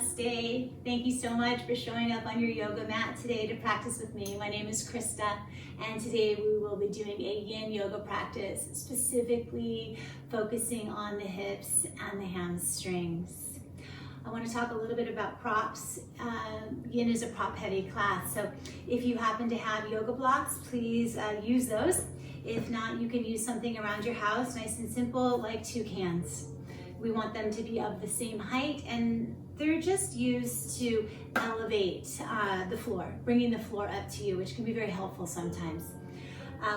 Namaste. Thank you so much for showing up on your yoga mat today to practice with me. My name is Krista, and today we will be doing a Yin Yoga practice, specifically focusing on the hips and the hamstrings. I want to talk a little bit about props. Yin is a prop-heavy class, so if you happen to have yoga blocks, please use those. If not, you can use something around your house, nice and simple, like two cans. We want them to be of the same height, and they're just used to elevate the floor, bringing the floor up to you, which can be very helpful sometimes.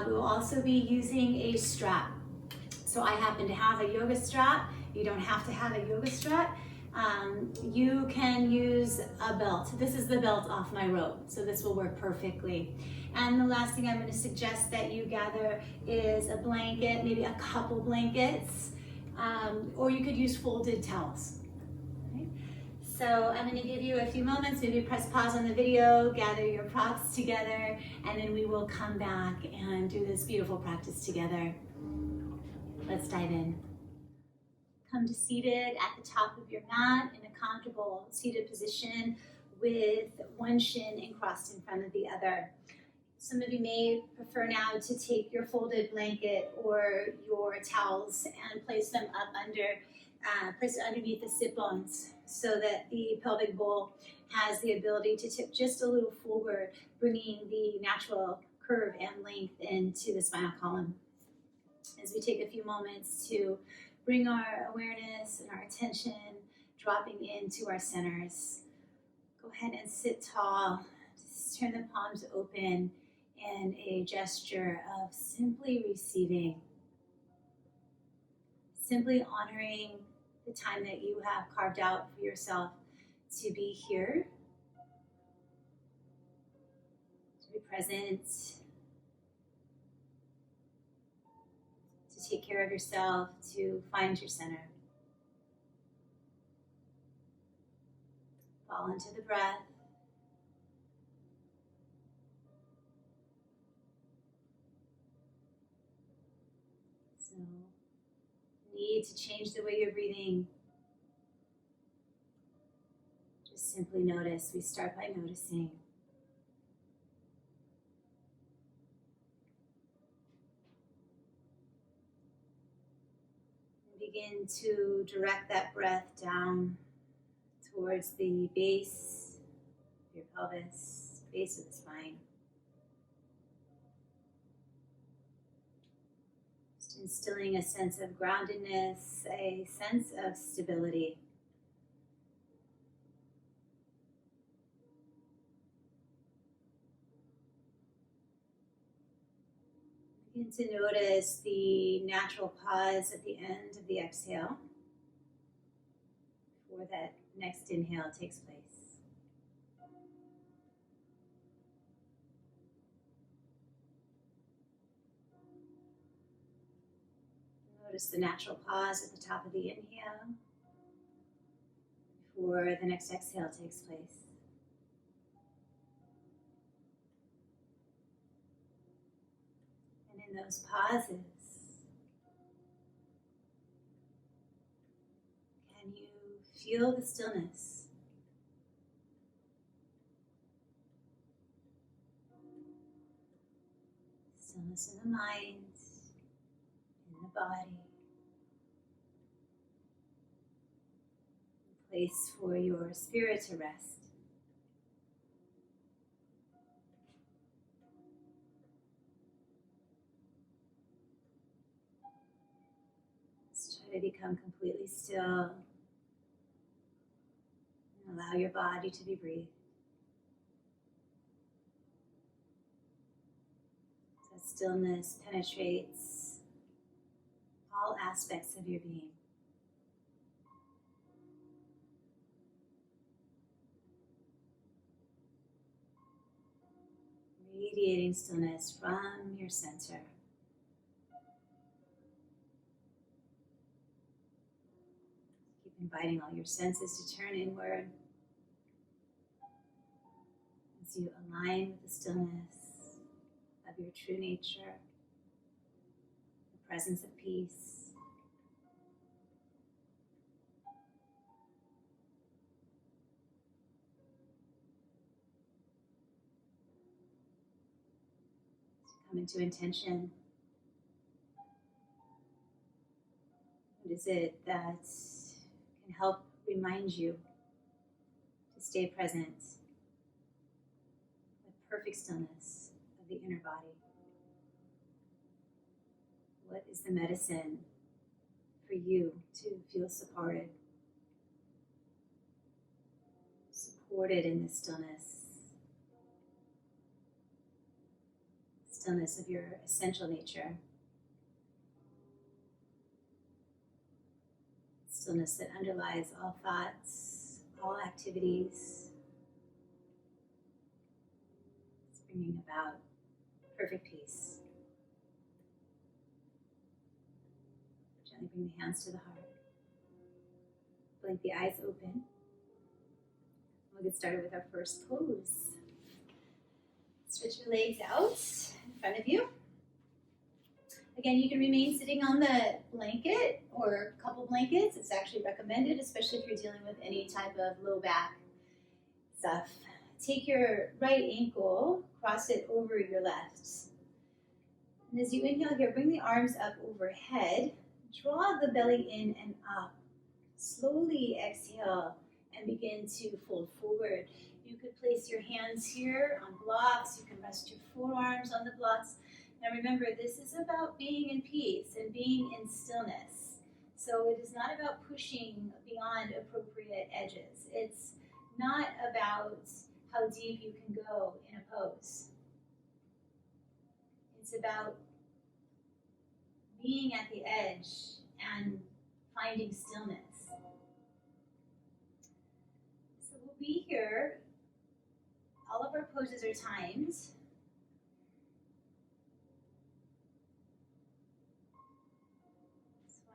We will also be using a strap. So I happen to have a yoga strap. You don't have to have a yoga strap. You can use a belt. This is the belt off my rope, so this will work perfectly. And the last thing I'm going to suggest that you gather is a blanket, maybe a couple blankets, or you could use folded towels. Okay? So I'm going to give you a few moments, maybe press pause on the video, gather your props together, and then we will come back and do this beautiful practice together. Let's dive in. Come to seated at the top of your mat in a comfortable seated position with one shin and crossed in front of the other. Some of you may prefer now to take your folded blanket or your towels and place them up place it underneath the sit bones so that the pelvic bowl has the ability to tip just a little forward, bringing the natural curve and length into the spinal column. As we take a few moments to bring our awareness and our attention dropping into our centers. Go ahead and sit tall. Just turn the palms open in a gesture of simply receiving. Simply honoring the time that you have carved out for yourself to be here, to be present, to take care of yourself, to find your center. Fall into the breath. So, need to change the way you're breathing. Just simply notice. We start by noticing. Begin to direct that breath down towards the base of your pelvis, base of the spine. Just instilling a sense of groundedness, a sense of stability. Begin to notice the natural pause at the end of the exhale before that next inhale takes place. Notice the natural pause at the top of the inhale before the next exhale takes place. In those pauses, can you feel the stillness? Stillness in the mind, in the body. A place for your spirit to rest. To become completely still and allow your body to be breathed. That stillness penetrates all aspects of your being. Radiating stillness from your center. Inviting all your senses to turn inward as you align with the stillness of your true nature, the presence of peace. come into intention. What is it that can help remind you to stay present with perfect stillness of the inner body? What is the medicine for you to feel supported in this stillness of your essential nature, stillness that underlies all thoughts, all activities. It's bringing about perfect peace. Gently bring the hands to the heart. Blink the eyes open. We'll get started with our first pose. Stretch your legs out in front of you. Again, you can remain sitting on the blanket or a couple blankets. It's actually recommended, especially if you're dealing with any type of low back stuff. Take your right ankle, cross it over your left. And as you inhale here, bring the arms up overhead. Draw the belly in and up. Slowly exhale and begin to fold forward. You could place your hands here on blocks. You can rest your forearms on the blocks. Now remember, this is about being in peace and being in stillness. So it is not about pushing beyond appropriate edges. It's not about how deep you can go in a pose. It's about being at the edge and finding stillness. So we'll be here. All of our poses are timed. So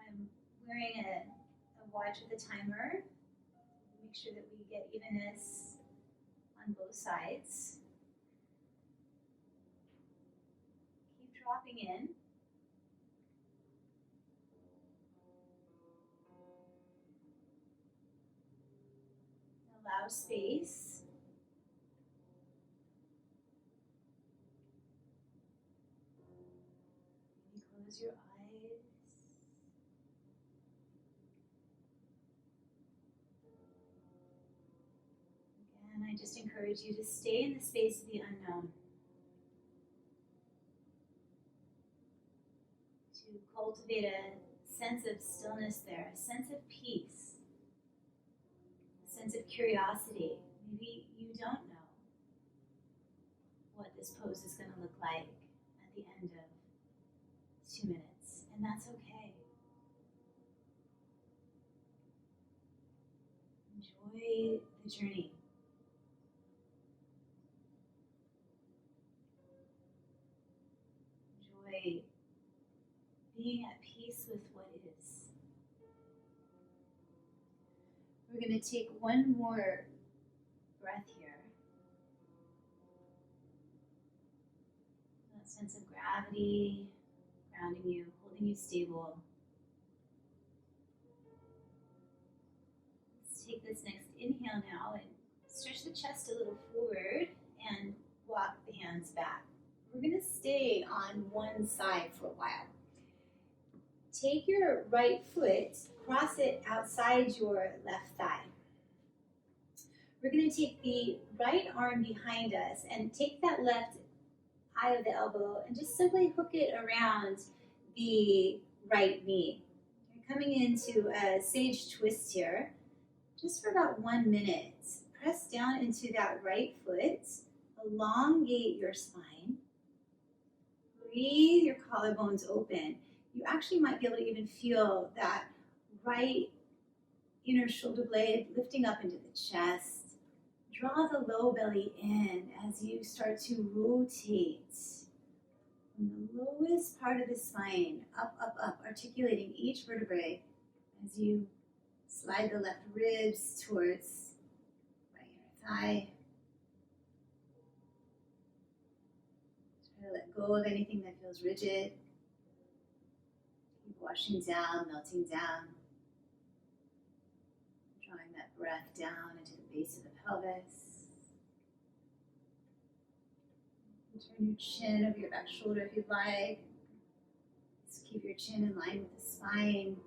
I'm wearing a watch with a timer. Make sure that we get evenness on both sides. Keep dropping in. Allow space. Maybe close your eyes. Again, I just encourage you to stay in the space of the unknown. To cultivate a sense of stillness there, a sense of peace. Sense of curiosity. Maybe you don't know what this pose is going to look like at the end of 2 minutes, and that's okay. Enjoy the journey. Enjoy being at peace with what is. We're going to take one more breath here. That sense of gravity, grounding you, holding you stable. Let's take this next inhale now and stretch the chest a little forward and walk the hands back. We're going to stay on one side for a while. Take your right foot, cross it outside your left thigh. We're going to take the right arm behind us and take that left eye of the elbow and just simply hook it around the right knee. You're coming into a sage twist here, just for about 1 minute. Press down into that right foot, elongate your spine, breathe your collarbones open. You actually might be able to even feel that right inner shoulder blade lifting up into the chest. Draw the low belly in as you start to rotate from the lowest part of the spine, up, up, up, articulating each vertebrae as you slide the left ribs towards right inner thigh. Try to let go of anything that feels rigid. Washing down, melting down, drawing that breath down into the base of the pelvis. Turn your chin over your back shoulder if you'd like. Just keep your chin in line with the spine.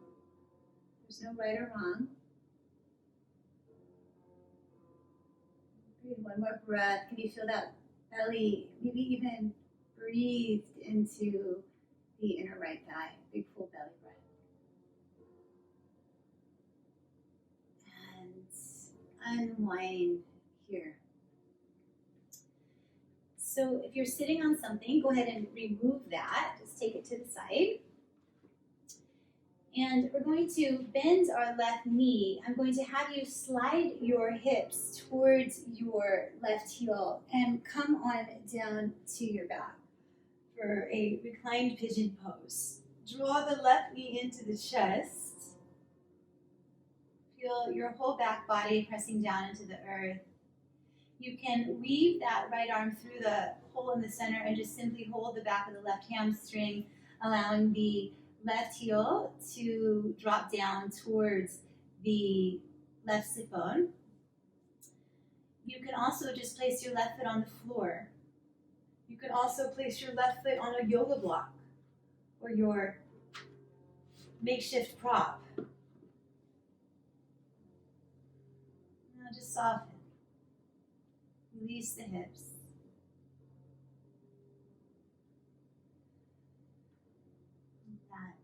There's no right or wrong. Breathe one more breath. Can you feel that belly, maybe even breathed into the inner right thigh? Big full belly breath. And unwind here. So if you're sitting on something, go ahead and remove that. Just take it to the side. And we're going to bend our left knee. I'm going to have you slide your hips towards your left heel and come on down to your back for a reclined pigeon pose. Draw the left knee into the chest. Feel your whole back body pressing down into the earth. You can weave that right arm through the hole in the center and just simply hold the back of the left hamstring, allowing the left heel to drop down towards the left sit bone. You can also just place your left foot on the floor. You can also place your left foot on a yoga block or your makeshift prop. Now just soften. Release the hips. That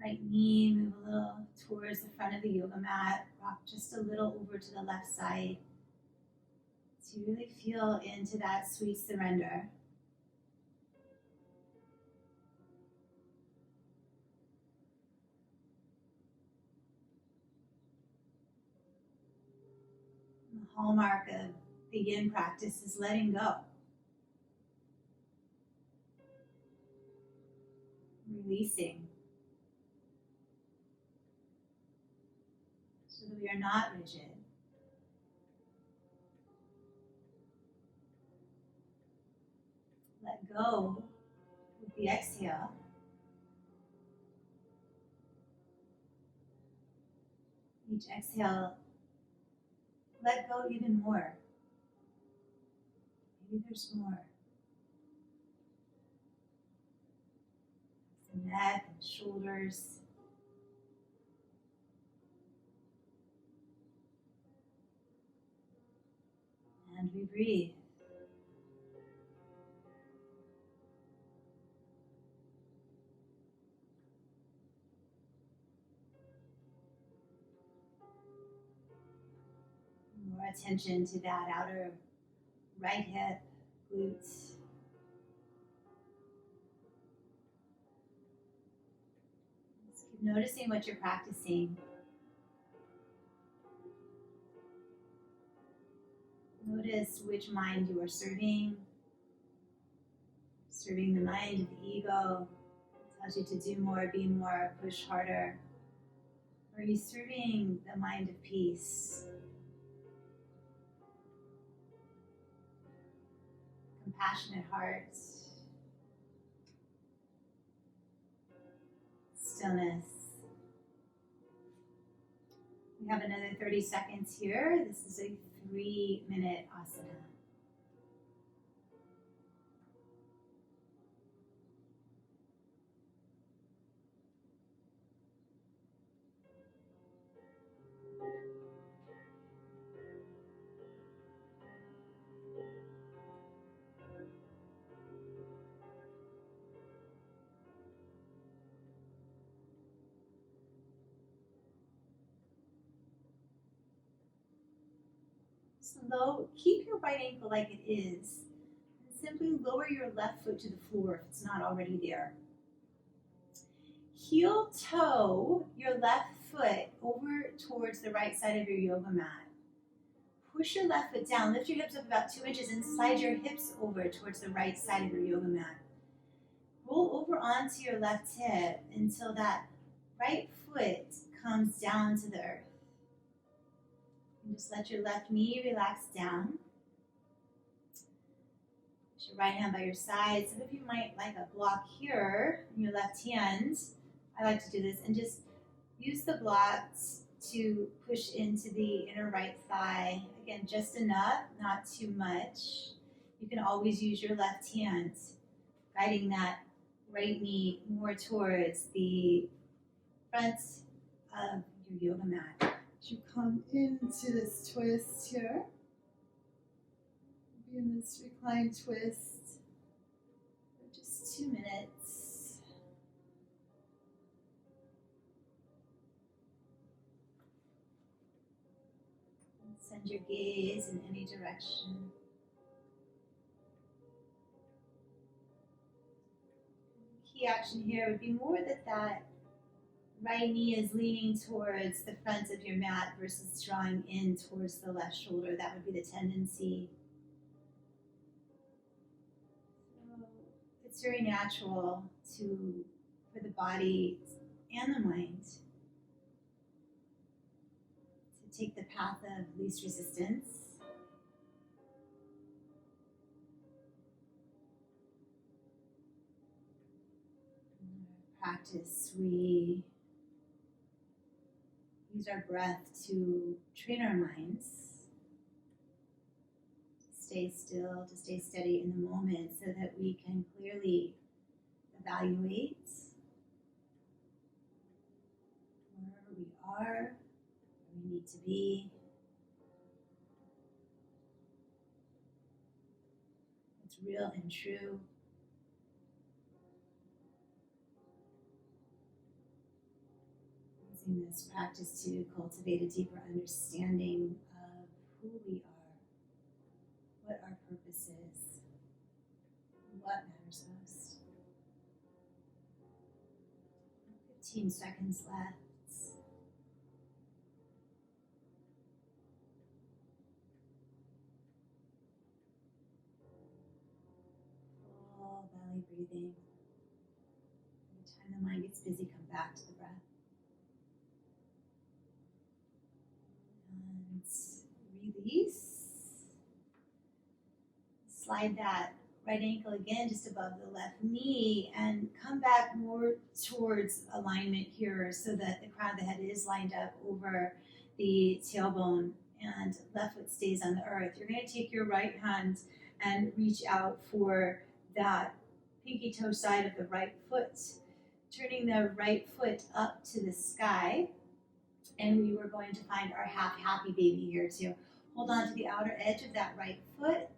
right knee, move a little towards the front of the yoga mat. Rock just a little over to the left side to really feel into that sweet surrender. The hallmark of the Yin practice is letting go. Releasing. So that we are not rigid. Let go with the exhale. Each exhale, let go even more. Maybe there's more. The neck and shoulders. And we breathe. More attention to that outer right hip, glutes. Just keep noticing what you're practicing. Notice which mind you are serving. Serving the mind of the ego. It tells you to do more, be more, push harder. Or are you serving the mind of peace? Compassionate heart. Stillness. We have another 30 seconds here. This is a 3-minute asana. Keep your right ankle like it is. And simply lower your left foot to the floor if it's not already there. Heel toe your left foot over towards the right side of your yoga mat. Push your left foot down, lift your hips up about 2 inches and slide your hips over towards the right side of your yoga mat. Roll over onto your left hip until that right foot comes down to the earth. And just let your left knee relax down. Put your right hand by your side. Some of you might like a block here in your left hand. I like to do this. And just use the blocks to push into the inner right thigh. Again, just enough, not too much. You can always use your left hand, guiding that right knee more towards the front of your yoga mat. As you come into this twist here, be in this reclined twist for just 2 minutes. And send your gaze in any direction. Key action here would be more that right knee is leaning towards the front of your mat versus drawing in towards the left shoulder. That would be the tendency. So it's very natural for the body and the mind to take the path of least resistance. In our practice, we use our breath to train our minds to stay still, to stay steady in the moment so that we can clearly evaluate where we are, where we need to be, what's real and true. Using this practice to cultivate a deeper understanding of who we are, what our purpose is, what matters most. 15 seconds left. Full belly breathing. Every time the mind gets busy, come back to the breath. And release. Slide that right ankle again just above the left knee and come back more towards alignment here so that the crown of the head is lined up over the tailbone and left foot stays on the earth. You're going to take your right hand and reach out for that pinky toe side of the right foot, turning the right foot up to the sky. And we were going to find our half happy baby here too. Hold on to the outer edge of that right foot.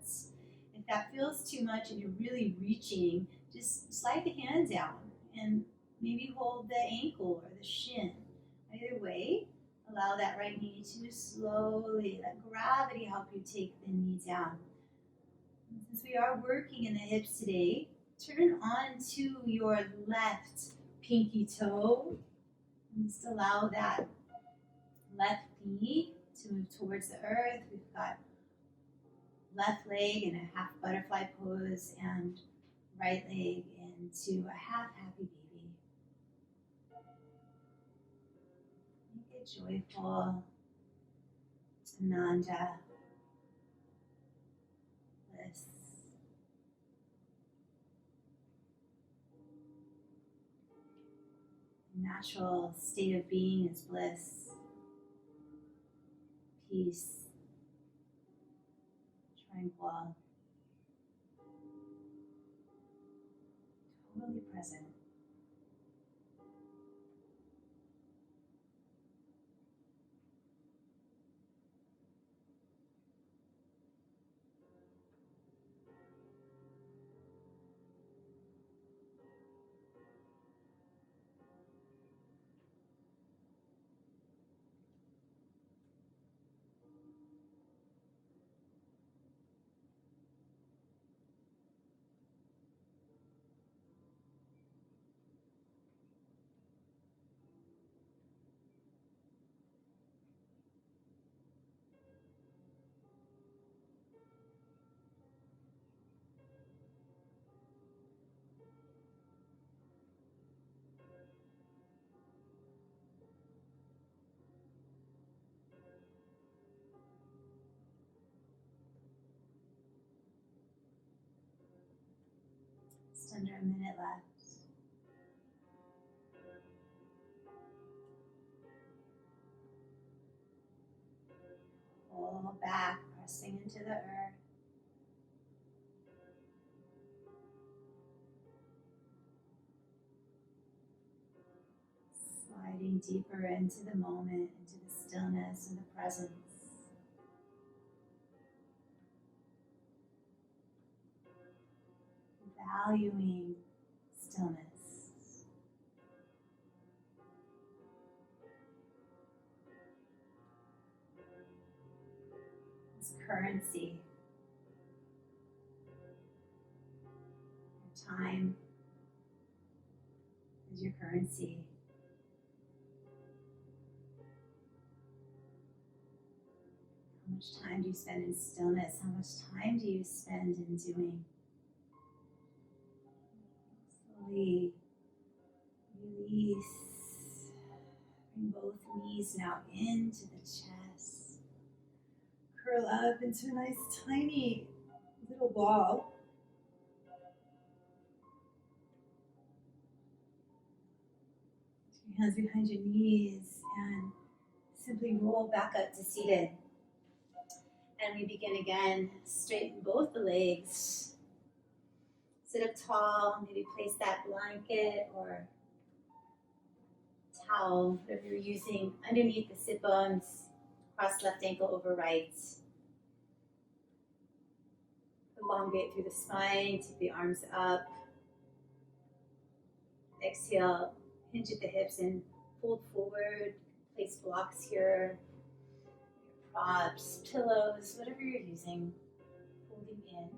If that feels too much and you're really reaching, just slide the hand down and maybe hold the ankle or the shin. Either way, allow that right knee to slowly let gravity help you take the knee down. And since we are working in the hips today, turn on to your left pinky toe and just allow that left knee to move towards the earth. We've got left leg in a half butterfly pose and right leg into a half happy baby. Make it joyful, ananda, bliss. The natural state of being is bliss, peace, tranquil, totally present. Just under a minute left. Pull back, pressing into the earth. deeper into the moment, into the stillness and the presence. Valuing stillness. It's currency. Your time is your currency. How much time do you spend in stillness? How much time do you spend in doing? Slowly release. Bring both knees now into the chest. Curl up into a nice tiny little ball. Put your hands behind your knees and simply roll back up to seated. And we begin again. Straighten both the legs. Sit up tall. Maybe place that blanket or towel, whatever you're using, underneath the sit bones. Cross left ankle over right. Elongate through the spine. Take the arms up. Exhale. Hinge at the hips and fold forward. Place blocks here. Props, pillows, whatever you're using. Folding in.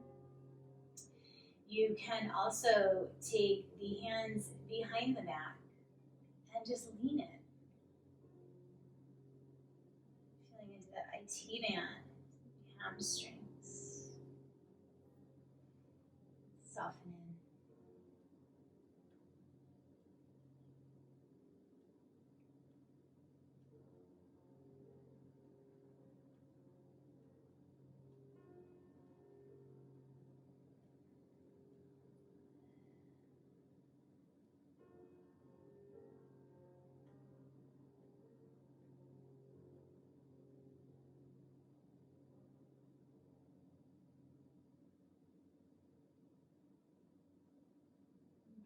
You can also take the hands behind the mat and just lean it. Feeling into that IT band, hamstrings. Soften in.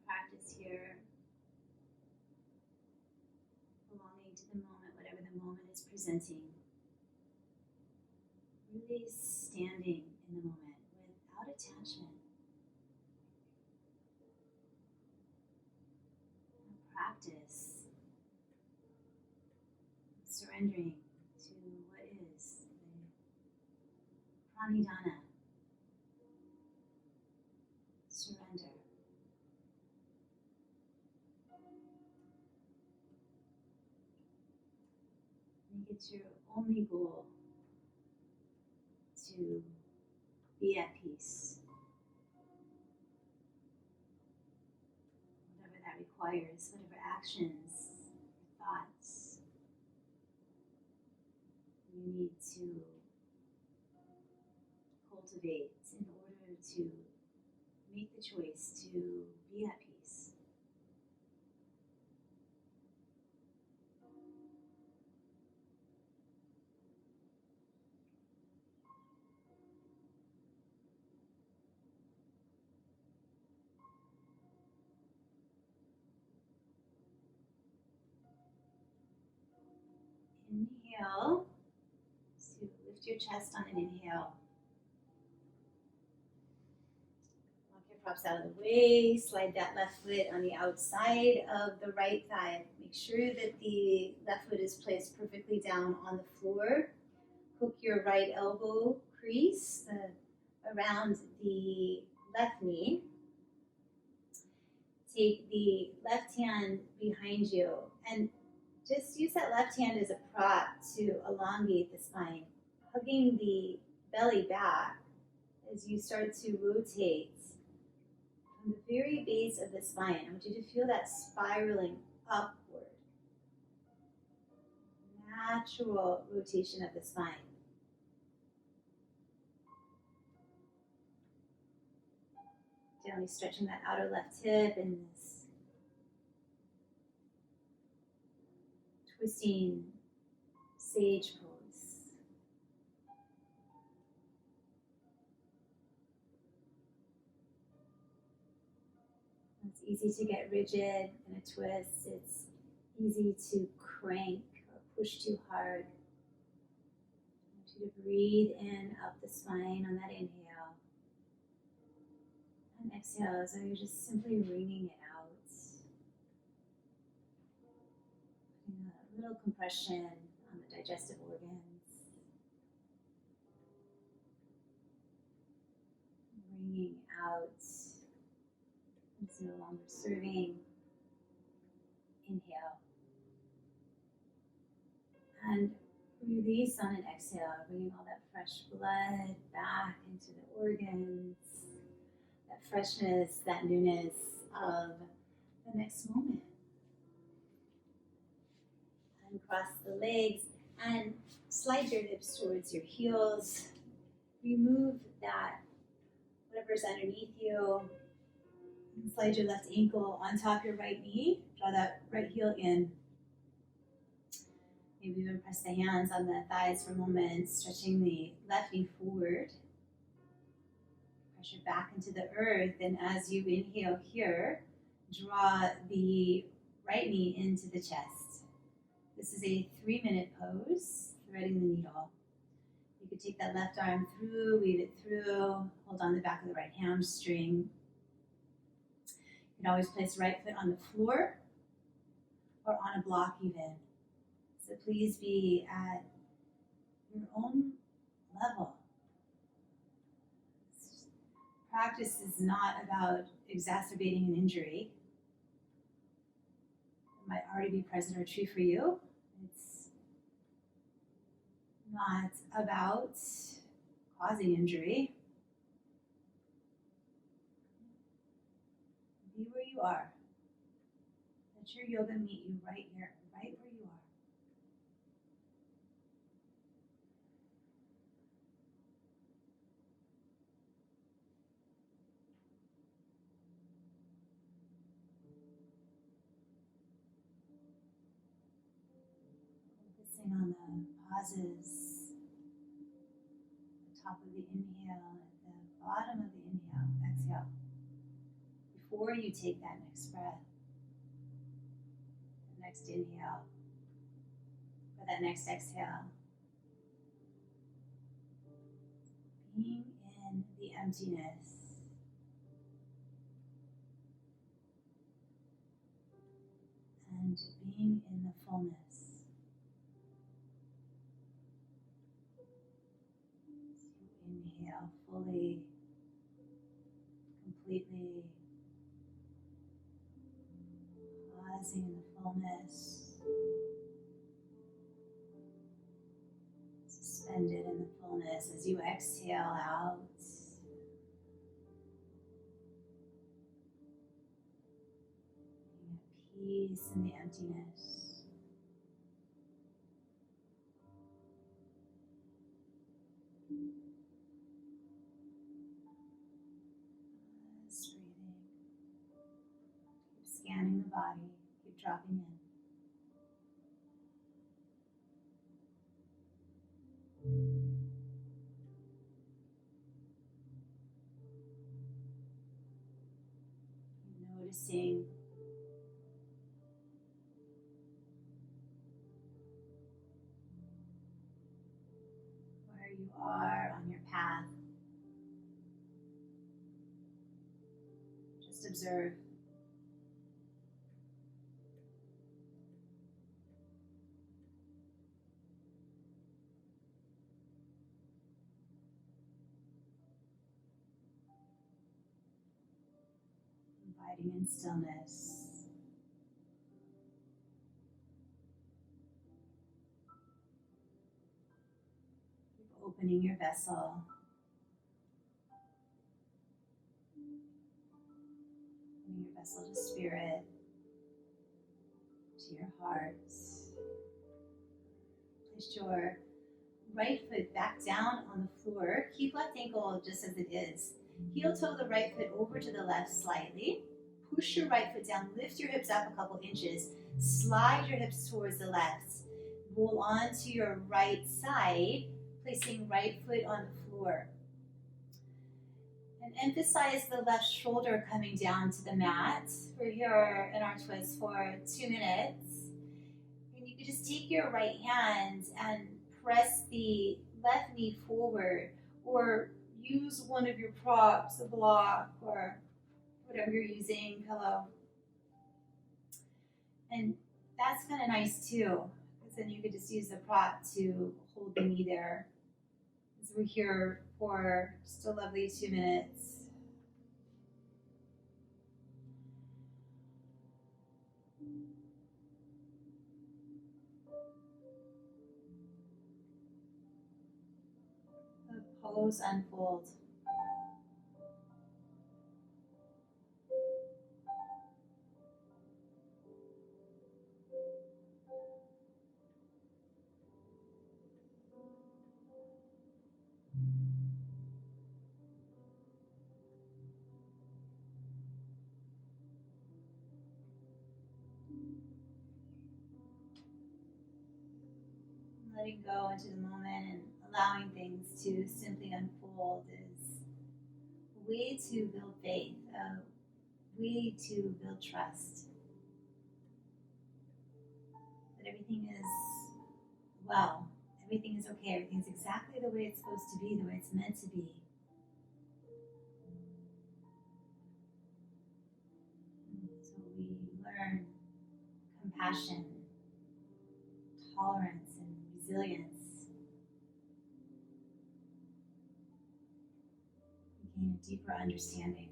Practice here, belonging to the moment, whatever the moment is presenting. Really standing in the moment without attachment. A practice surrendering to what is the pranidhana. Surrender. Make it your only goal to be at peace. Whatever that requires, whatever actions, thoughts you need to cultivate in order to make the choice to be at peace. Inhale, so lift your chest on an inhale. Walk your props out of the way, slide that left foot on the outside of the right thigh. Make sure that the left foot is placed perfectly down on the floor. Hook your right elbow crease around the left knee. Take the left hand behind you and just use that left hand as a prop to elongate the spine, hugging the belly back as you start to rotate from the very base of the spine. I want you to feel that spiraling upward. Natural rotation of the spine. Gently stretching that outer left hip in this twisting sage pose. It's easy to get rigid in a twist. It's easy to crank or push too hard. I want you to breathe in up the spine on that inhale. And exhale, so you're just simply wringing it out. Putting a little compression on the digestive organs. Wringing out. It's no longer serving. Inhale. And release on an exhale, bringing all that fresh blood back into the organs. That freshness, that newness of the next moment. And cross the legs and slide your hips towards your heels. Remove that, whatever's underneath you. And slide your left ankle on top of your right knee. Draw that right heel in. Maybe even press the hands on the thighs for a moment, stretching the left knee forward. Pressure back into the earth, and as you inhale here, draw the right knee into the chest. This is a 3-minute pose, threading the needle. You could take that left arm through, weave it through, hold on the back of the right hamstring. You can always place right foot on the floor or on a block even. So please be at your own level. Practice is not about exacerbating an injury. It might already be present or true for you. It's not about causing injury. Be where you are. Let your yoga meet you right here, right where you are. Focusing on the pauses, the top of the inhale, at the bottom of the inhale, exhale. Before you take that next breath, the next inhale, or that next exhale, being in the emptiness. And being in the fullness. So inhale fully, completely, pausing in the fullness, suspended in the fullness as you exhale out. Being at peace in the emptiness. Just breathing. Keep scanning the body. Keep dropping in. Keep noticing where you are on your path. Just observe. Inviting in stillness. Keep opening your vessel. Opening your vessel to spirit, to your heart. Place your right foot back down on the floor. Keep left ankle just as it is. Heel toe the right foot over to the left slightly. Push your right foot down. Lift your hips up a couple inches. Slide your hips towards the left. Roll onto your right side, placing right foot on the floor. And emphasize the left shoulder coming down to the mat. We're here in our twist for 2 minutes. You could just take your right hand and press the left knee forward, or use one of your props, a block, or whatever you're using, pillow. And that's kind of nice too, because then you could just use the prop to hold the knee there. As we're here for just a lovely 2 minutes. The pose unfold. Letting go into the moment and allowing things to simply unfold is a way to build faith, a way to build trust. That everything is well, everything is okay, everything's exactly the way it's supposed to be, the way it's meant to be. So we learn compassion, tolerance, and resilience. We gain a deeper understanding.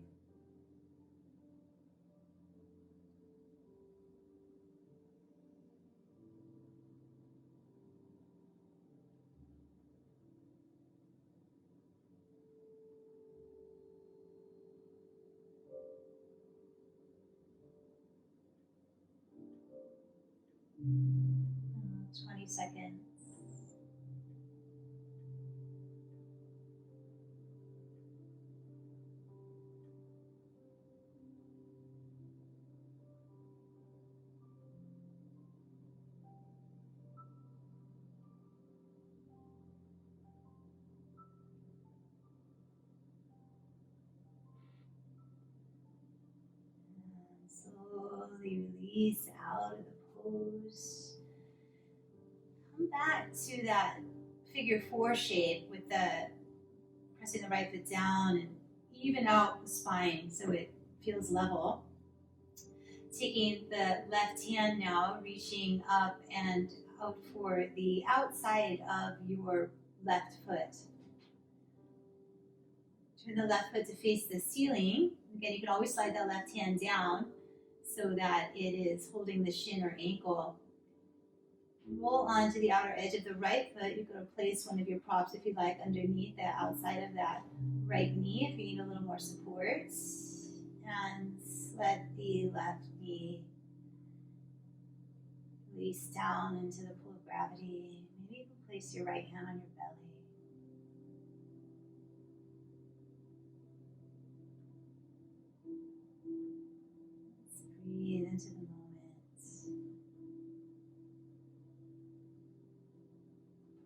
Uh, 20 seconds. And slowly release out of the pose. Come back to that figure 4 shape with the pressing the right foot down and even out the spine so it feels level. Taking the left hand now, reaching up and out for the outside of your left foot. Turn the left foot to face the ceiling. Again, you can always slide that left hand down so that it is holding the shin or ankle. Roll onto the outer edge of the right foot. You could place one of your props, if you like, underneath the outside of that right knee if you need a little more support. And let the left knee release down into the pull of gravity. Maybe you can place your right hand on your belly. Let's breathe into the moment.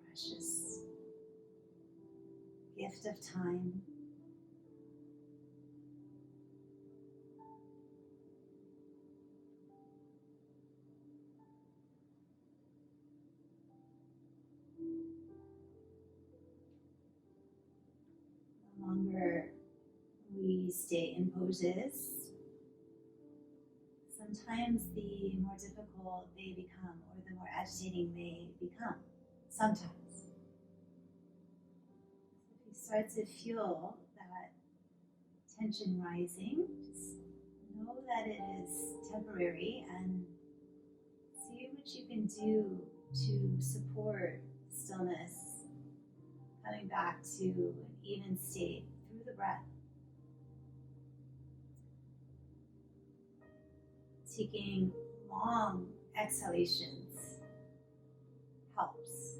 Precious gift of time. The longer we stay in poses, sometimes the more difficult they become, or the more agitating they become. Sometimes. If you start to feel that tension rising, just know that it is temporary and see what you can do to support stillness, coming back to an even state through the breath. Taking long exhalations helps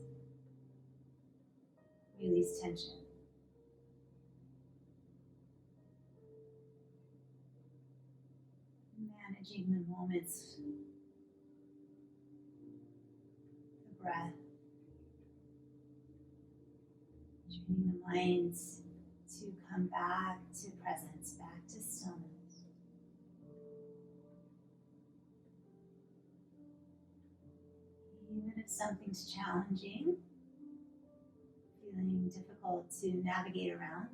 release tension. Managing the moments, the breath, training the mind to come back to presence, back to stillness. if something's challenging, feeling difficult to navigate around,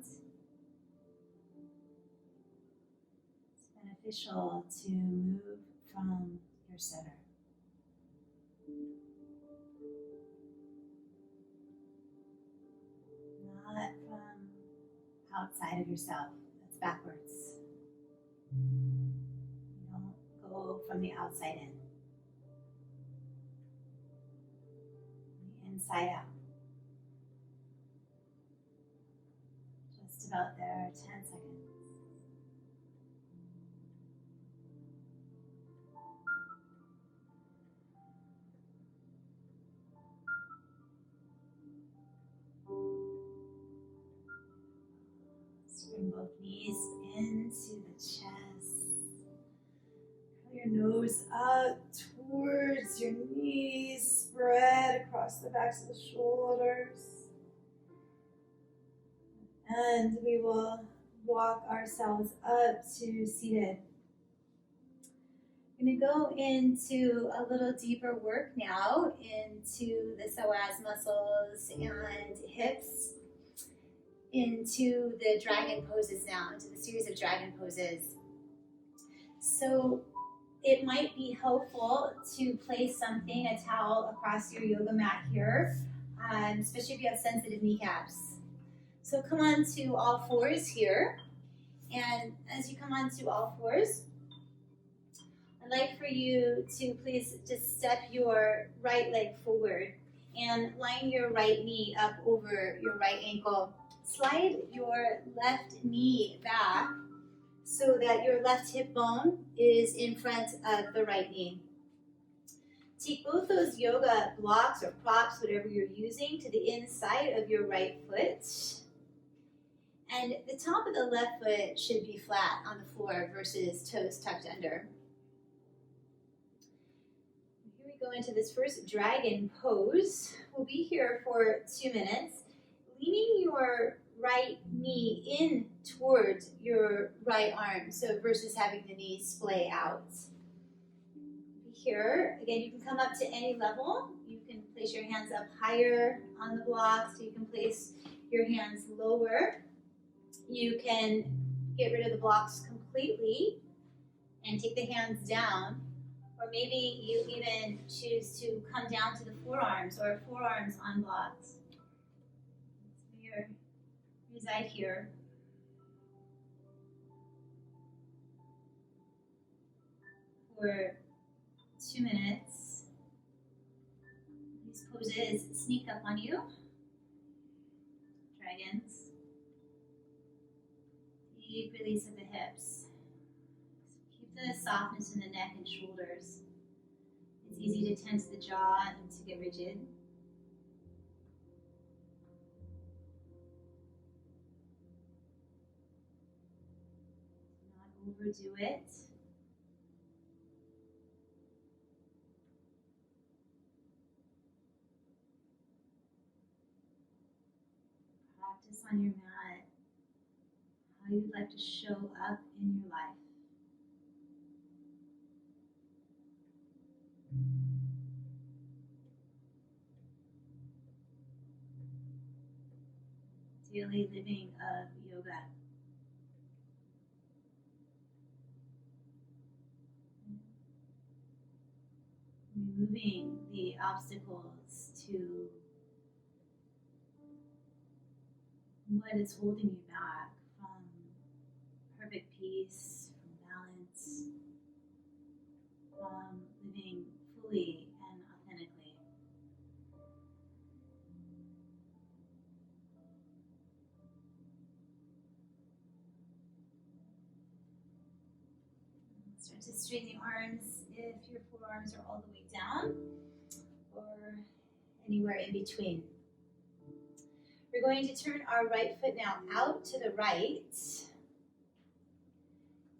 it's beneficial to move from your center. Not from outside of yourself. That's backwards. You don't go from the outside in. The inside out. Just about there, 10 seconds. Bring both knees into the chest. Curl your nose up towards your knees. Spread across the backs of the shoulders. And we will walk ourselves up to seated. I'm going to go into a little deeper work now into the psoas muscles and hips, into the dragon poses now, into the series of dragon poses. So it might be helpful to place something, a towel, across your yoga mat here, especially if you have sensitive kneecaps. So come on to all fours here, and as you come on to all fours, I'd like for you to please just step your right leg forward and line your right knee up over your right ankle. Slide your left knee back so that your left hip bone is in front of the right knee. Take both those yoga blocks or props, whatever you're using, to the inside of your right foot. And the top of the left foot should be flat on the floor versus toes tucked under. Here we go into this first dragon pose. We'll be here for 2 minutes. Leaning your right knee in towards your right arm, so versus having the knee splay out. Here, again, you can come up to any level. You can place your hands up higher on the blocks. You can place your hands lower. You can get rid of the blocks completely and take the hands down. Or maybe you even choose to come down to the forearms or forearms on blocks. Reside here. For 2 minutes. These poses sneak up on you. Dragons. Deep release of the hips. Keep the softness in the neck and shoulders. It's easy to tense the jaw and to get rigid. Overdo it. Practice on your mat how you'd like to show up in your life. Daily living of yoga. Removing the obstacles to what is holding you back from perfect peace, from balance, from living fully and authentically. Start to straighten the arms if your forearms are all the way down or anywhere in between. We're going to turn our right foot now out to the right.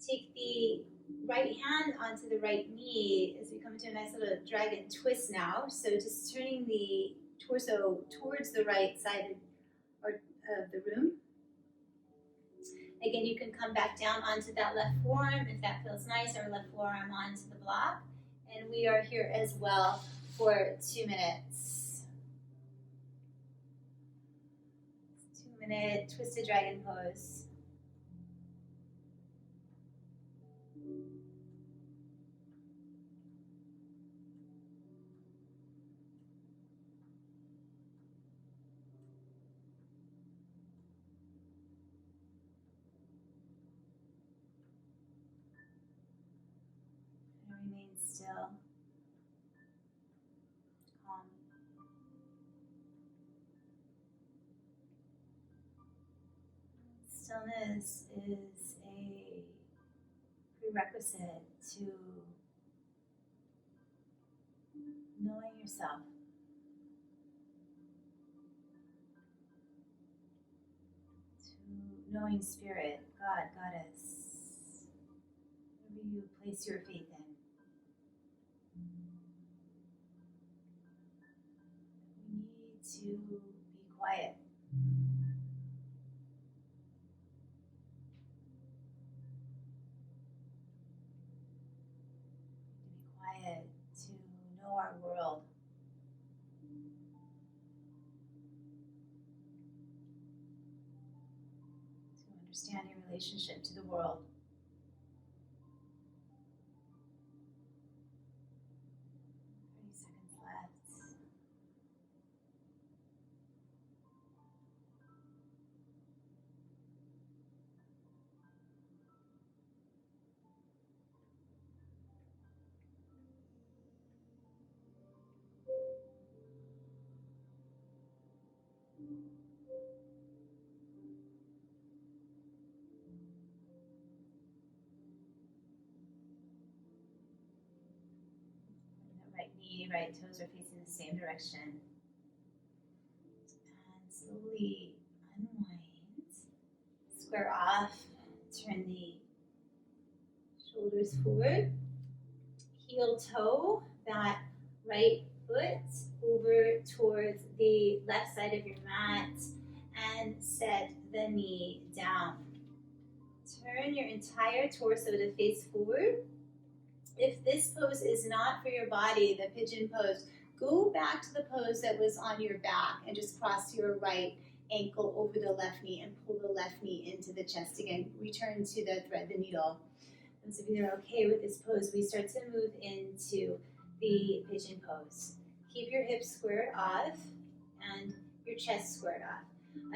Take the right hand onto the right knee as we come into a nice little dragon twist now. So just turning the torso towards the right side of the room. Again, you can come back down onto that left forearm if that feels nice, or left forearm onto the block. And we are here as well for 2 minutes. 2-minute twisted dragon pose. And remain still, calm. Stillness is a prerequisite to knowing yourself, to knowing spirit, God, Goddess, whatever you place your faith in. We need to be quiet. Quiet to know our world. To understand your relationship to the world. 30 seconds left. Right knee, right toes are facing the same direction. And slowly unwind. Square off. Turn the shoulders forward. Heel toe that right foot over towards the left side of your mat and set the knee down. Turn your entire torso to face forward. If this pose is not for your body, the pigeon pose, go back to the pose that was on your back and just cross your right ankle over the left knee and pull the left knee into the chest again. Return to the thread the needle. Those of you that are okay with this pose, we start to move into the pigeon pose. Keep your hips squared off and your chest squared off.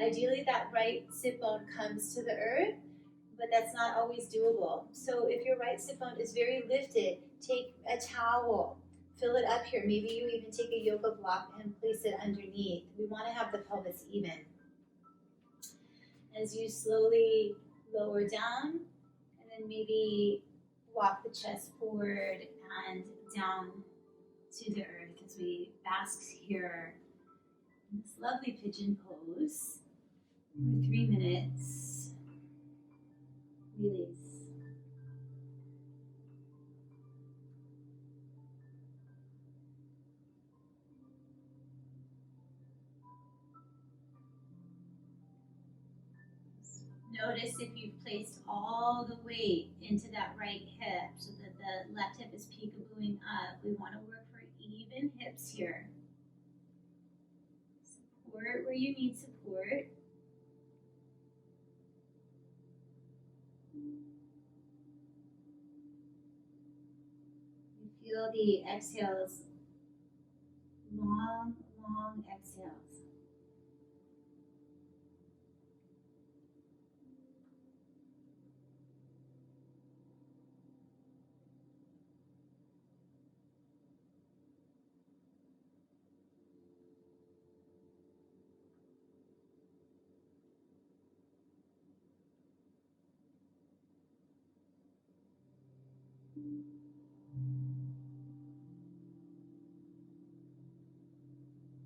Ideally, that right sit bone comes to the earth, but that's not always doable. So if your right sit bone is very lifted, take a towel, fill it up here. Maybe you even take a yoga block and place it underneath. We want to have the pelvis even. As you slowly lower down, and then maybe walk the chest forward and down to the earth as we bask here in this lovely pigeon pose for 3 minutes. Release. Notice if you've placed all the weight into that right hip so that the left hip is peekabooing up. We want to work for even hips here. Support where you need support. You feel the exhales, long, long exhales.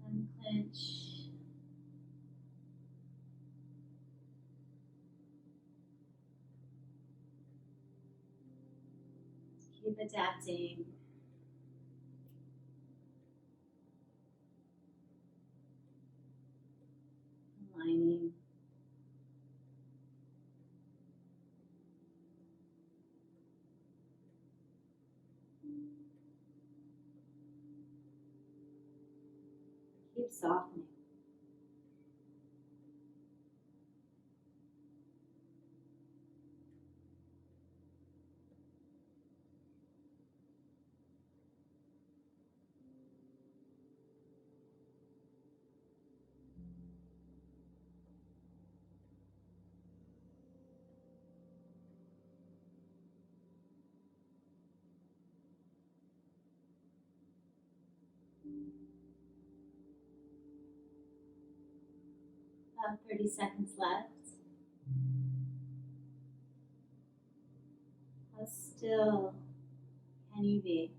Unclench. Keep adapting. Aligning. Keep softening. About 30 seconds left. How still can you be?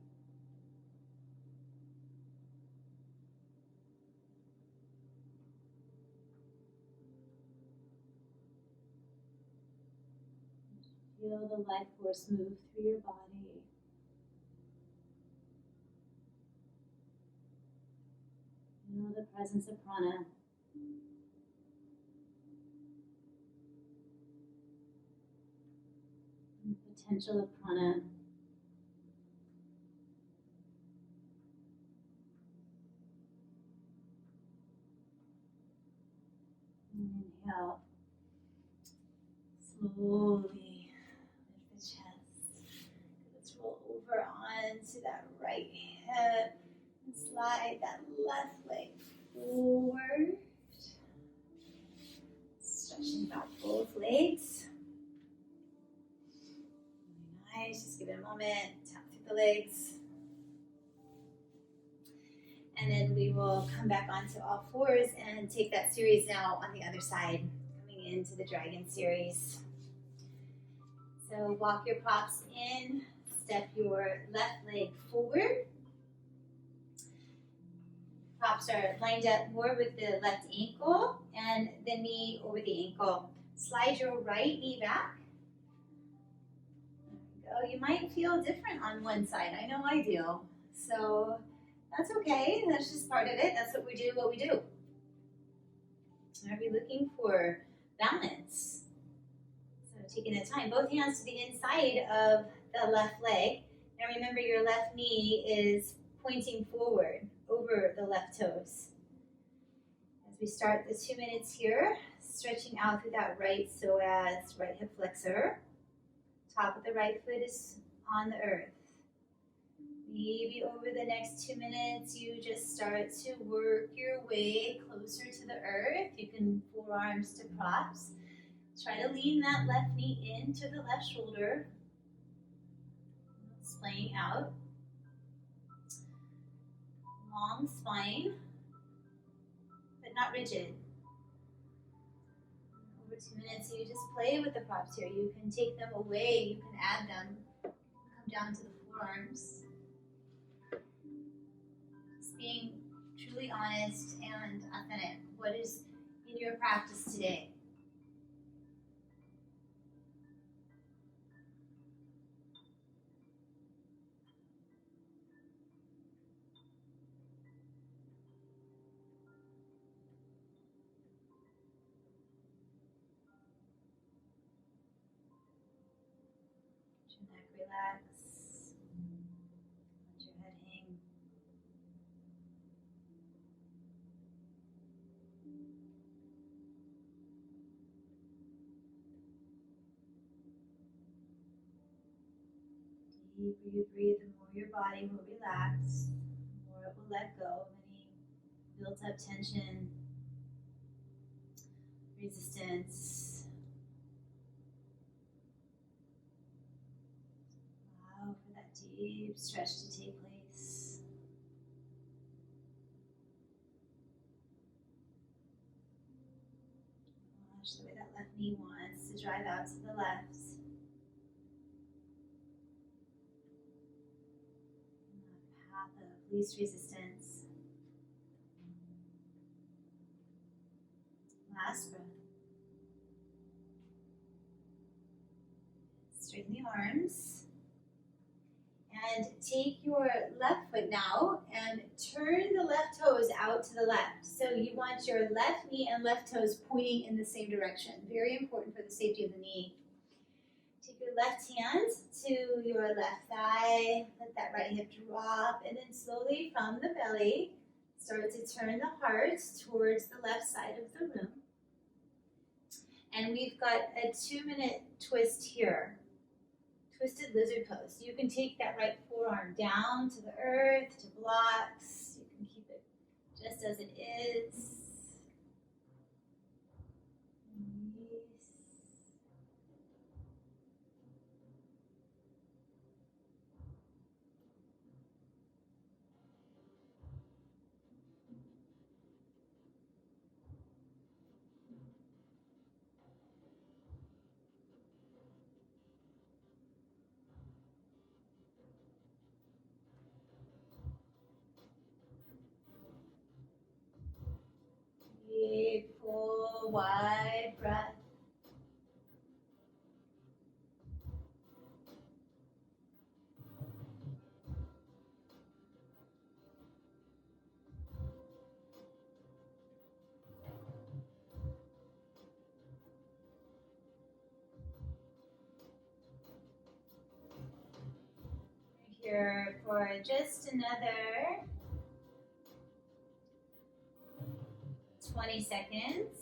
Feel the life force move through your body. Feel the presence of prana. And the potential of prana. And inhale. Slowly lift the chest. Let's roll over onto that right hip and slide that left leg forward. Stretching out both legs. Really nice. Just give it a moment. Tap through the legs. And then we will come back onto all fours and take that series now on the other side, coming into the dragon series. So walk your props in, step your left leg forward. Props are lined up more with the left ankle and the knee over the ankle. Slide your right knee back. There we go. You might feel different on one side. I know I do. So that's okay. That's just part of it. That's what we do, Are we looking for balance? So taking the time, both hands to the inside of the left leg. Now remember your left knee is pointing forward over the left toes. As we start the 2 minutes here, stretching out through that right psoas, right hip flexor. Top of the right foot is on the earth. Maybe over the next 2 minutes, you just start to work your way closer to the earth. You can forearms to props. Try to lean that left knee into the left shoulder. Splaying out. Long spine, but not rigid. Over 2 minutes, you just play with the props here. You can take them away, you can add them. Come down to the forearms. Just being truly honest and authentic. What is in your practice today? Let your neck relax. Let your head hang. The deeper you breathe, the more your body will relax, the more it will let go of any built up tension, resistance. Allow for that deep stretch to take place. Watch the way that left knee wants to drive out to the left. Path of least resistance. Last breath. Straighten the arms. And take your left foot now and turn the left toes out to the left. So you want your left knee and left toes pointing in the same direction. Very important for the safety of the knee. Take your left hand to your left thigh. Let that right hip drop. And then slowly from the belly, Start to turn the heart towards the left side of the room. And we've got a 2-minute twist here. Twisted lizard pose. You can take that right forearm down to the earth, to blocks. You can keep it just as it is. Deep, full, wide breath. Here for just another 20 seconds.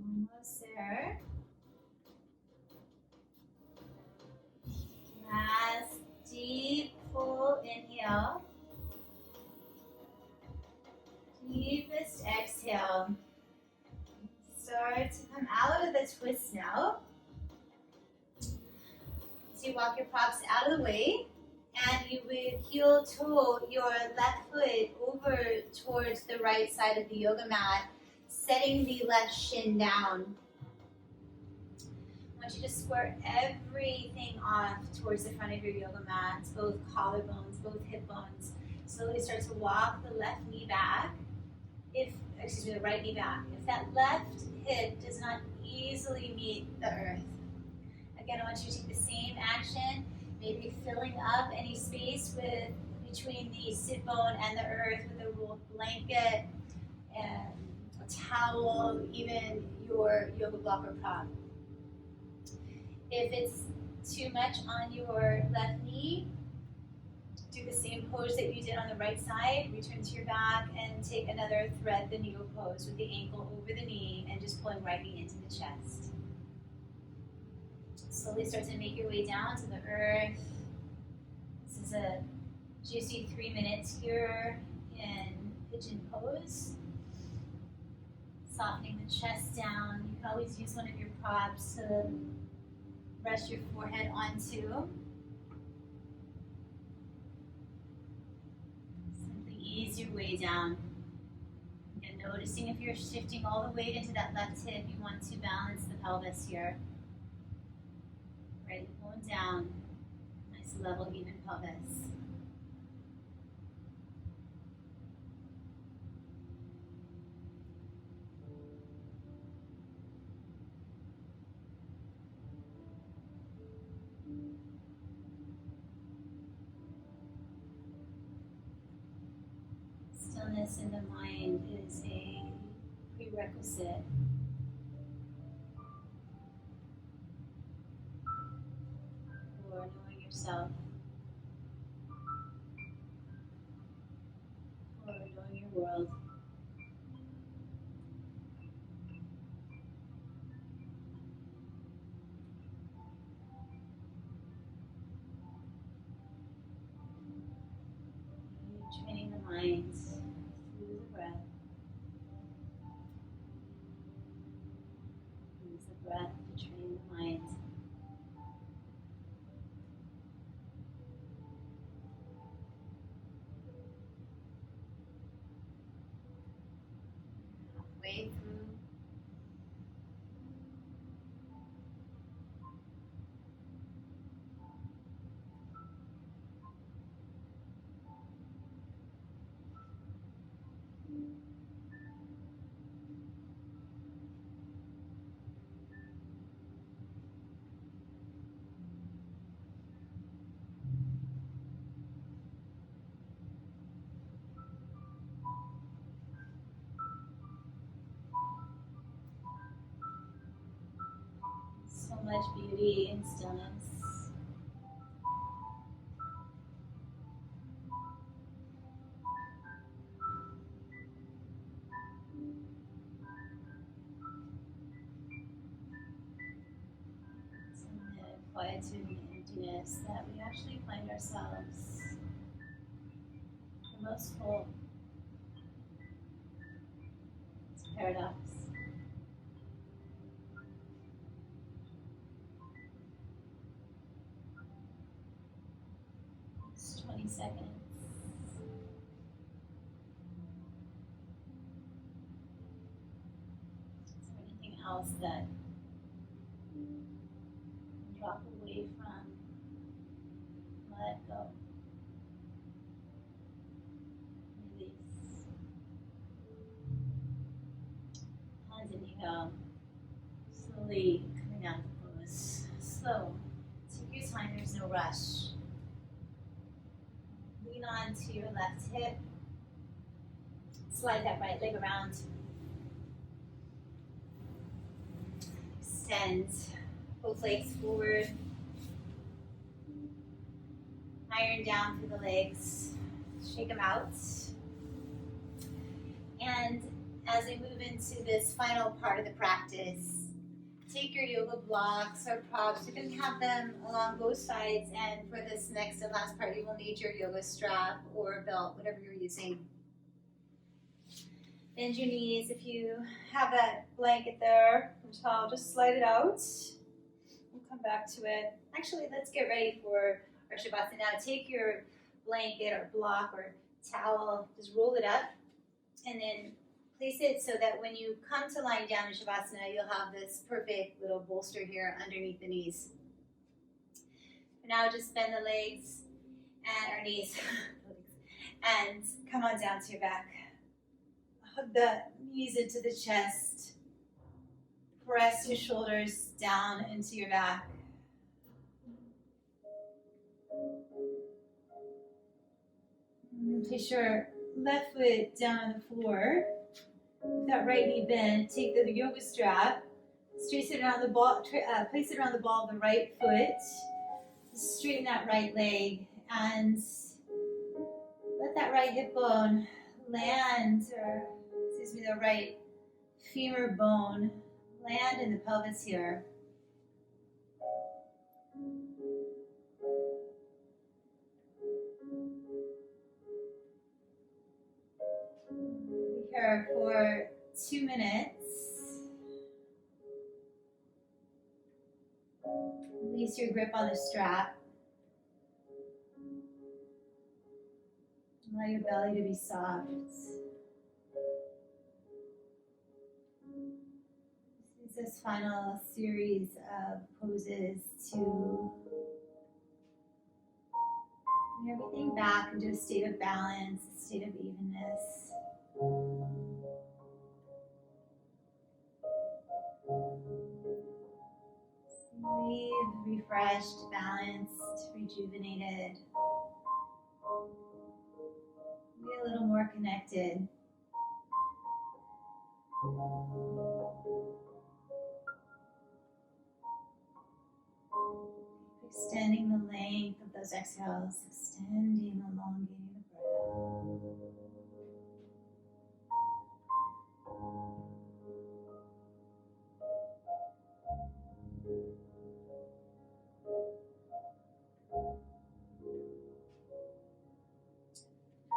Almost there. Last deep, full inhale. Deepest exhale. Start to come out of the twist now. So you walk your props out of the way, and you would heel toe your left foot over towards the right side of the yoga mat, setting the left shin down. I want you to square everything off towards the front of your yoga mat, both collarbones, both hip bones. Slowly start to walk the left knee back. The right knee back. If that left hip does not easily meet the earth. Again, I want you to take the same action, maybe filling up any space between the sit bone and the earth with a rolled blanket, and a towel, even your yoga block or prop. If it's too much on your left knee, do the same pose that you did on the right side. Return to your back and take another thread the knee pose with the ankle over the knee and just pulling right knee into the chest. Slowly start to make your way down to the earth. This is a juicy 3 minutes here in pigeon pose. Softening the chest down. You can always use one of your props to rest your forehead onto. Simply ease your way down. And noticing if you're shifting all the weight into that left hip, you want to balance the pelvis here. Right, pulling down. Nice level, even pelvis. Stillness in the mind is a prerequisite for knowing yourself, for knowing your world. Training the mind through the breath. Use the breath to train the mind. Halfway through. much beauty and stillness. Some of the quietude and emptiness that we actually find ourselves the most full. It's a paradox. It's 20 seconds. Is there anything else that you drop away from? Let go. Release. And then you go. Slowly coming out of the pose. Slow. Take your time, there's no rush. Lean on to your left hip. Slide that right leg around. Extend both legs forward. Iron down through the legs. Shake them out. And as we move into this final part of the practice, take your yoga blocks or props. You can have them along both sides, and for this next and last part, you will need your yoga strap or belt, whatever you're using. Bend your knees. If you have a blanket there, towel, just slide it out. We'll come back to it. Actually, let's get ready for our Shavasana. Now, take your blanket or block or towel, just roll it up, and then place it so that when you come to lying down in Shavasana, you'll have this perfect little bolster here underneath the knees. For now, just bend the legs and our knees and come on down to your back. Hug the knees into the chest. Press your shoulders down into your back. Place your left foot down on the floor. With that right knee bent, take the yoga strap, place it around the ball of the right foot, straighten that right leg, and let that right hip bone land, the right femur bone land in the pelvis here. Be here for 2 minutes. Release your grip on the strap. Allow your belly to be soft. This is this final series of poses to bring everything back into a state of balance, a state of evenness. Leave refreshed, balanced, rejuvenated. Be a little more connected. Extending the length of those exhales, extending, elongating the breath.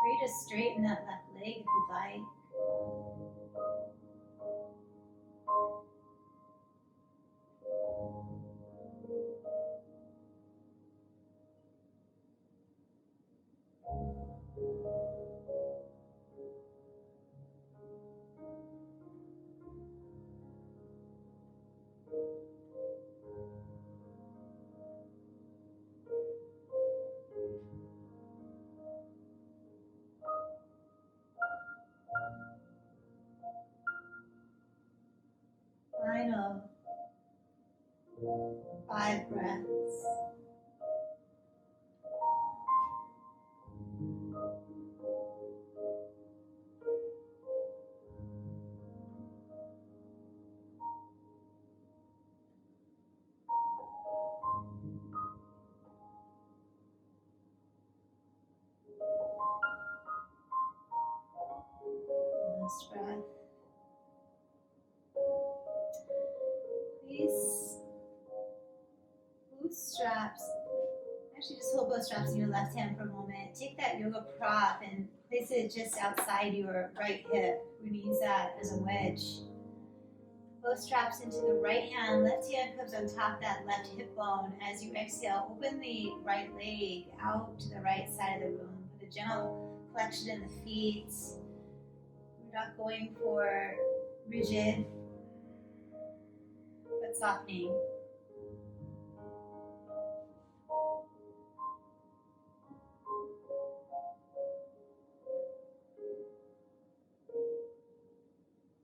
Free to straighten that left leg if you'd like. Final 5 breaths. Actually, just hold both straps in your left hand for a moment. Take that yoga prop and place it just outside your right hip. We're going to use that as a wedge. Both straps into the right hand. Left hand comes on top of that left hip bone. As you exhale, open the right leg out to the right side of the room. Put a gentle flexion in the feet. We're not going for rigid, but softening.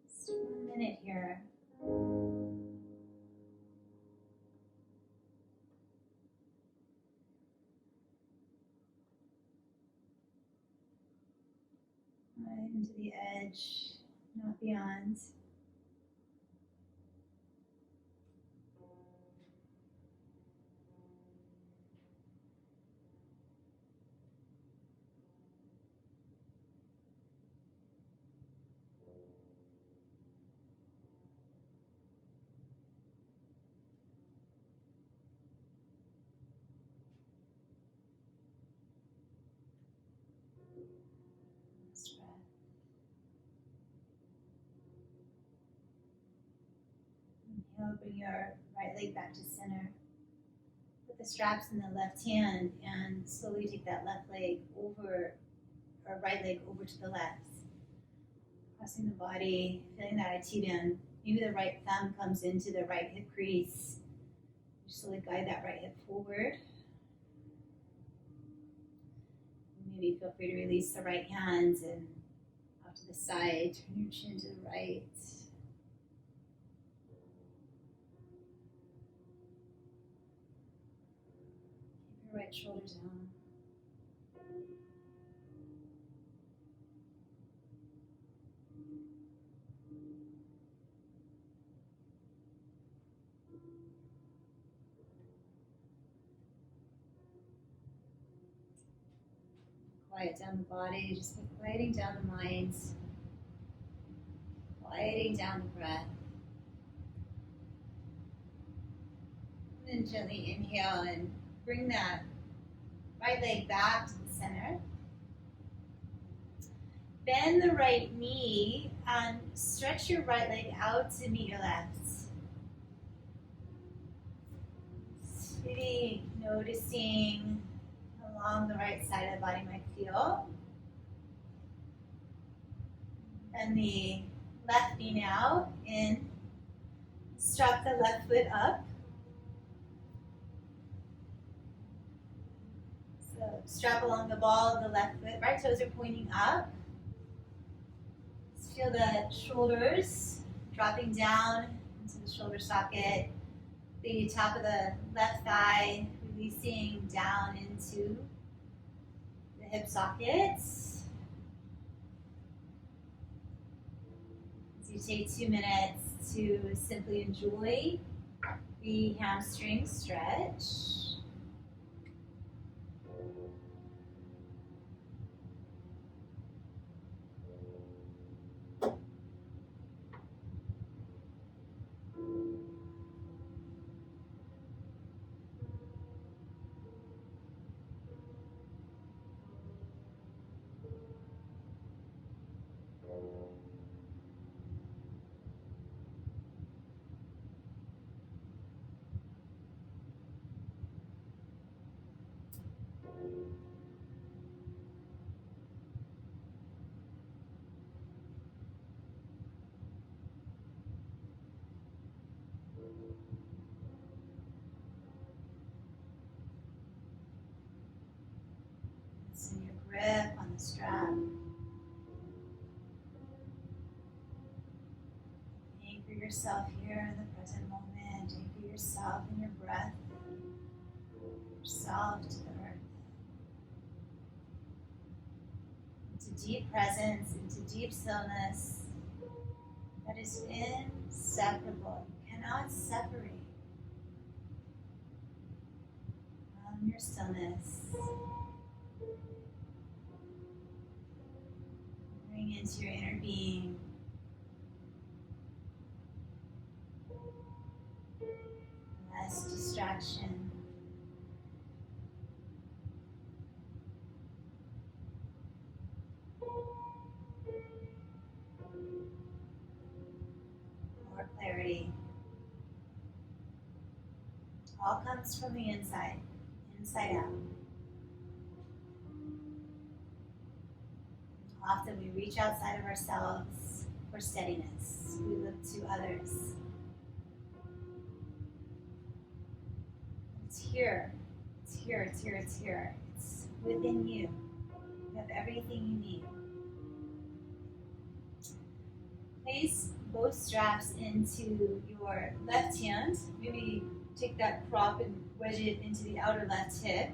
Just 1 minute here. Right into the edge, not beyond. Last breath. Inhale, bring your right leg back to center. Put the straps in the left hand and slowly take that left leg over, or right leg over to the left. Crossing the body, feeling that IT band. Maybe the right thumb comes into the right hip crease. Just slowly guide that right hip forward. Maybe feel free to release the right hand and off to the side. Turn your chin to the right. Keep your right shoulder down. Quiet down the body, just quieting down the mind, quieting down the breath. And then gently inhale and bring that right leg back to the center. Bend the right knee and stretch your right leg out to meet your left. Really noticing along the right side of the body might feel. Bend the left knee now in. Strap the left foot up. So strap along the ball of the left foot. Right toes are pointing up. Just feel the shoulders dropping down into the shoulder socket. The top of the left thigh releasing down into the hip sockets. As you take 2 minutes to simply enjoy the hamstring stretch. So your grip on the strap. Anchor yourself here in the present moment. Anchor yourself in your breath. Yourself to the earth. Into deep presence, into deep stillness that is inseparable. You cannot separate from your stillness. Bring into your inner being. Less distraction. clarity. All comes from the inside out. Often we reach outside of ourselves for steadiness. We look to others. It's here. It's here, it's here, it's here. It's within you. You have everything you need. Place both straps into your left hand. Maybe take that prop and wedge it into the outer left hip.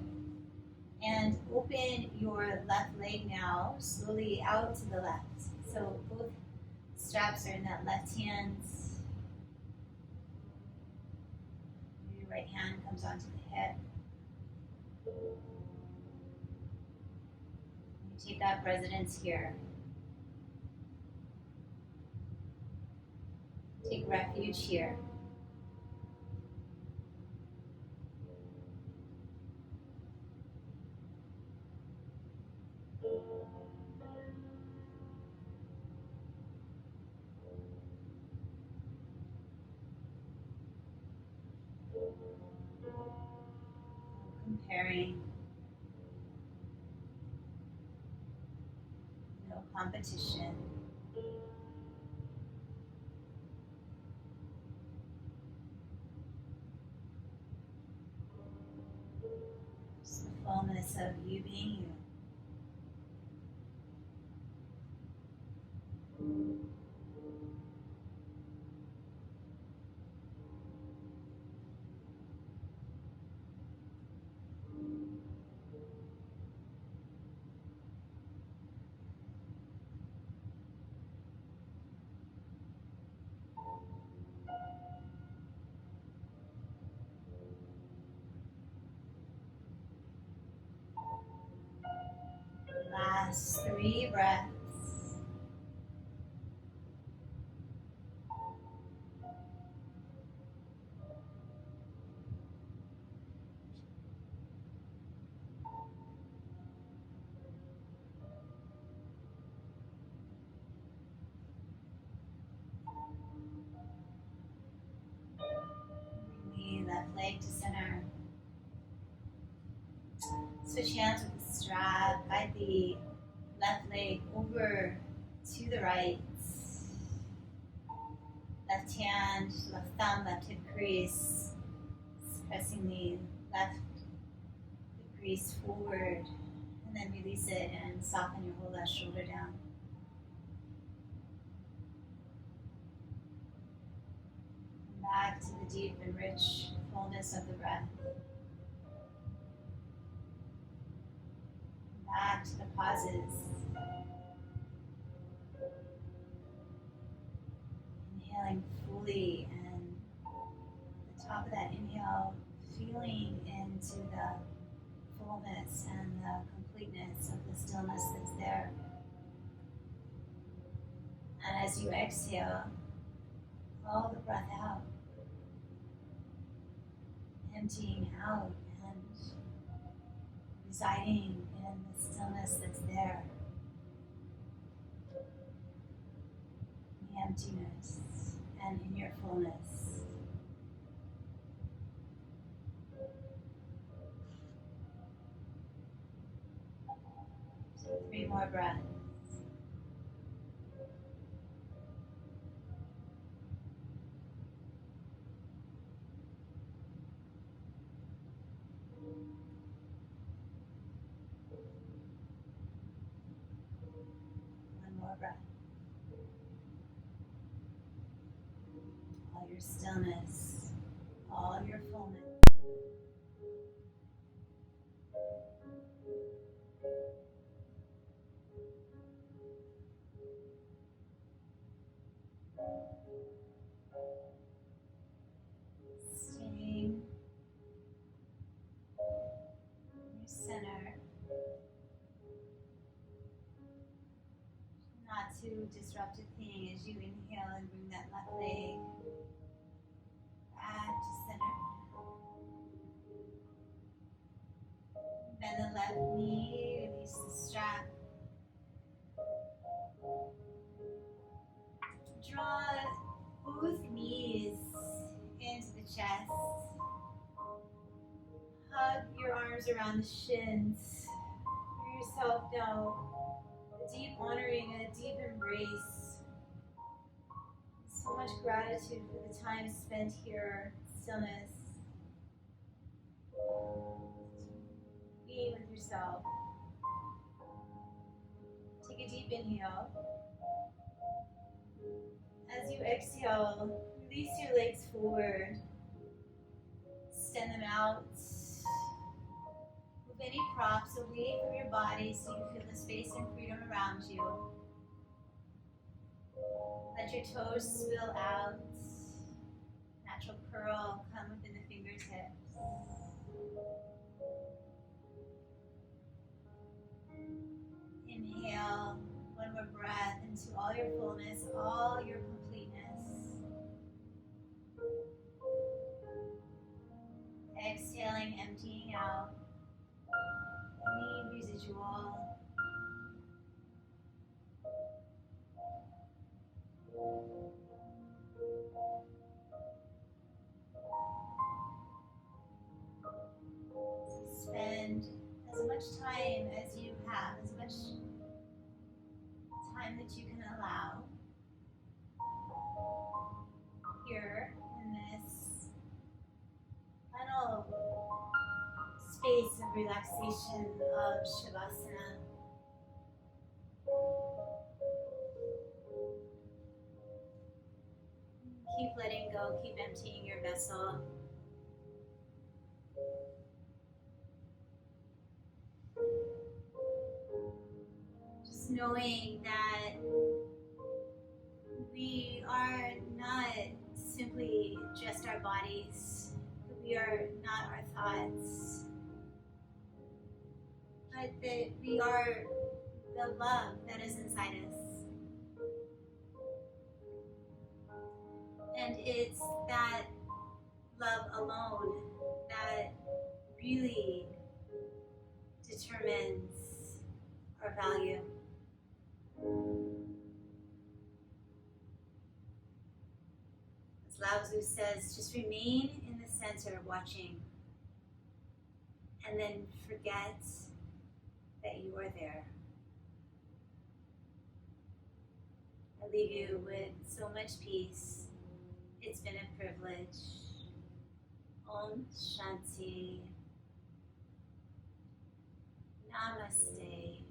And open your left leg now, slowly out to the left. So both straps are in that left hand. Your right hand comes onto the hip. You take up residence here. Take refuge here. Comparing. No competition. Just the fullness of you being you. Last 3 breaths. Bring the left leg to center. Switch hands with the strap. Guide the left leg over to the right. Left hand, left thumb, left hip crease. Pressing the left hip crease forward. And then release it and soften your whole left shoulder down. Back to the deep and rich fullness of the breath. Back to the pauses. Inhaling fully, and at the top of that inhale, feeling into the fullness and the completeness of the stillness that's there. And as you exhale, follow the breath out, emptying out and residing in the stillness that's there, in the emptiness and in your fullness. So 3 more breaths. More breath. All your stillness, all your fullness. Staying in your center. Not too disruptive thing as you inhale and bring that left leg back to center. Bend the left knee, release the strap. Draw both knees arms around the shins. Give yourself now a deep honoring and a deep embrace. So much gratitude for the time spent here, stillness, being with yourself. Take a deep inhale. As you exhale, release your legs forward. Extend them out. Move any props away from your body so you feel the space and freedom around you. Let your toes spill out. Natural curl, come within the fingers, hips. Inhale, one more breath into all your fullness, all your completeness. Exhaling, emptying out any residual. Spend as much time as you have, as much time that you can allow here in this final space of relaxation of Shavasana. Keep letting go, keep emptying your vessel. Just knowing that we are not simply just our bodies, we are not our thoughts, but that we are the love that is inside us. And it's that love alone that really determines our value. As Lao Tzu says, just remain in the center watching and then forget that you are there. I leave you with so much peace. It's been a privilege. Om Shanti. Namaste.